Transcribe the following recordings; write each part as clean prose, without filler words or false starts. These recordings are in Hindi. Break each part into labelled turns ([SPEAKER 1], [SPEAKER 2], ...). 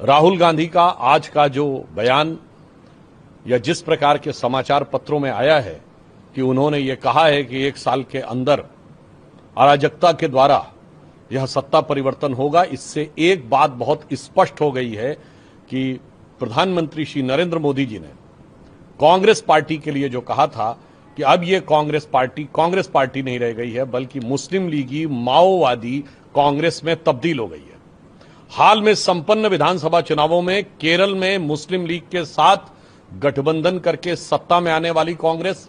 [SPEAKER 1] राहुल गांधी का आज का जो बयान या जिस प्रकार के समाचार पत्रों में आया है कि उन्होंने ये कहा है कि 1 साल के अंदर अराजकता के द्वारा यह सत्ता परिवर्तन होगा, इससे एक बात बहुत स्पष्ट हो गई है कि प्रधानमंत्री श्री नरेंद्र मोदी जी ने कांग्रेस पार्टी के लिए जो कहा था कि अब ये कांग्रेस पार्टी नहीं रह गई है, बल्कि मुस्लिम लीगी माओवादी कांग्रेस में तब्दील हो गई है। हाल में संपन्न विधानसभा चुनावों में केरल में मुस्लिम लीग के साथ गठबंधन करके सत्ता में आने वाली कांग्रेस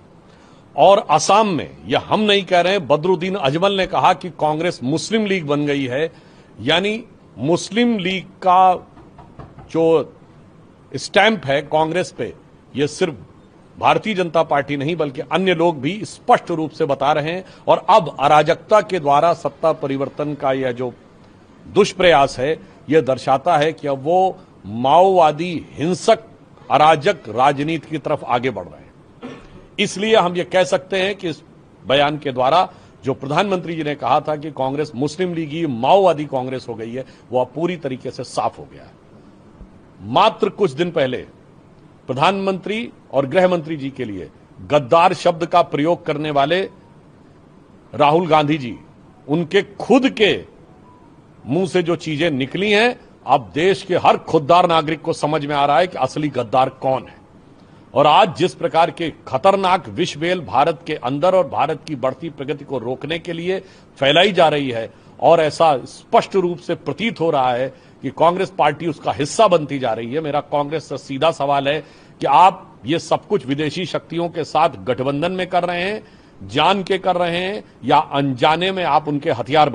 [SPEAKER 1] और असम में, यह हम नहीं कह रहे हैं, बदरुद्दीन अजमल ने कहा कि कांग्रेस मुस्लिम लीग बन गई है। यानी मुस्लिम लीग का जो स्टैंप है कांग्रेस पे, यह सिर्फ भारतीय जनता पार्टी नहीं बल्कि अन्य लोग भी स्पष्ट रूप से बता रहे हैं। और अब अराजकता के द्वारा सत्ता परिवर्तन का यह जो दुष्प्रयास है, यह दर्शाता है कि अब वो माओवादी हिंसक अराजक राजनीति की तरफ आगे बढ़ रहे हैं। इसलिए हम ये कह सकते हैं कि इस बयान के द्वारा जो प्रधानमंत्री जी ने कहा था कि कांग्रेस मुस्लिम लीगी माओवादी कांग्रेस हो गई है, वह पूरी तरीके से साफ हो गया है। मात्र कुछ दिन पहले प्रधानमंत्री और गृह मंत्री जी के लिए गद्दार शब्द का प्रयोग करने वाले राहुल गांधी जी, उनके खुद के मुंह से जो चीजें निकली हैं, अब देश के हर खुददार नागरिक को समझ में आ रहा है कि असली गद्दार कौन है। और आज जिस प्रकार के खतरनाक विष बेल भारत के अंदर और भारत की बढ़ती प्रगति को रोकने के लिए फैलाई जा रही है, और ऐसा स्पष्ट रूप से प्रतीत हो रहा है कि कांग्रेस पार्टी उसका हिस्सा बनती जा रही है। मेरा कांग्रेस से सीधा सवाल है कि आप ये सब कुछ विदेशी शक्तियों के साथ गठबंधन में कर रहे हैं, जान के कर रहे हैं, या अनजाने में आप उनके हथियार बन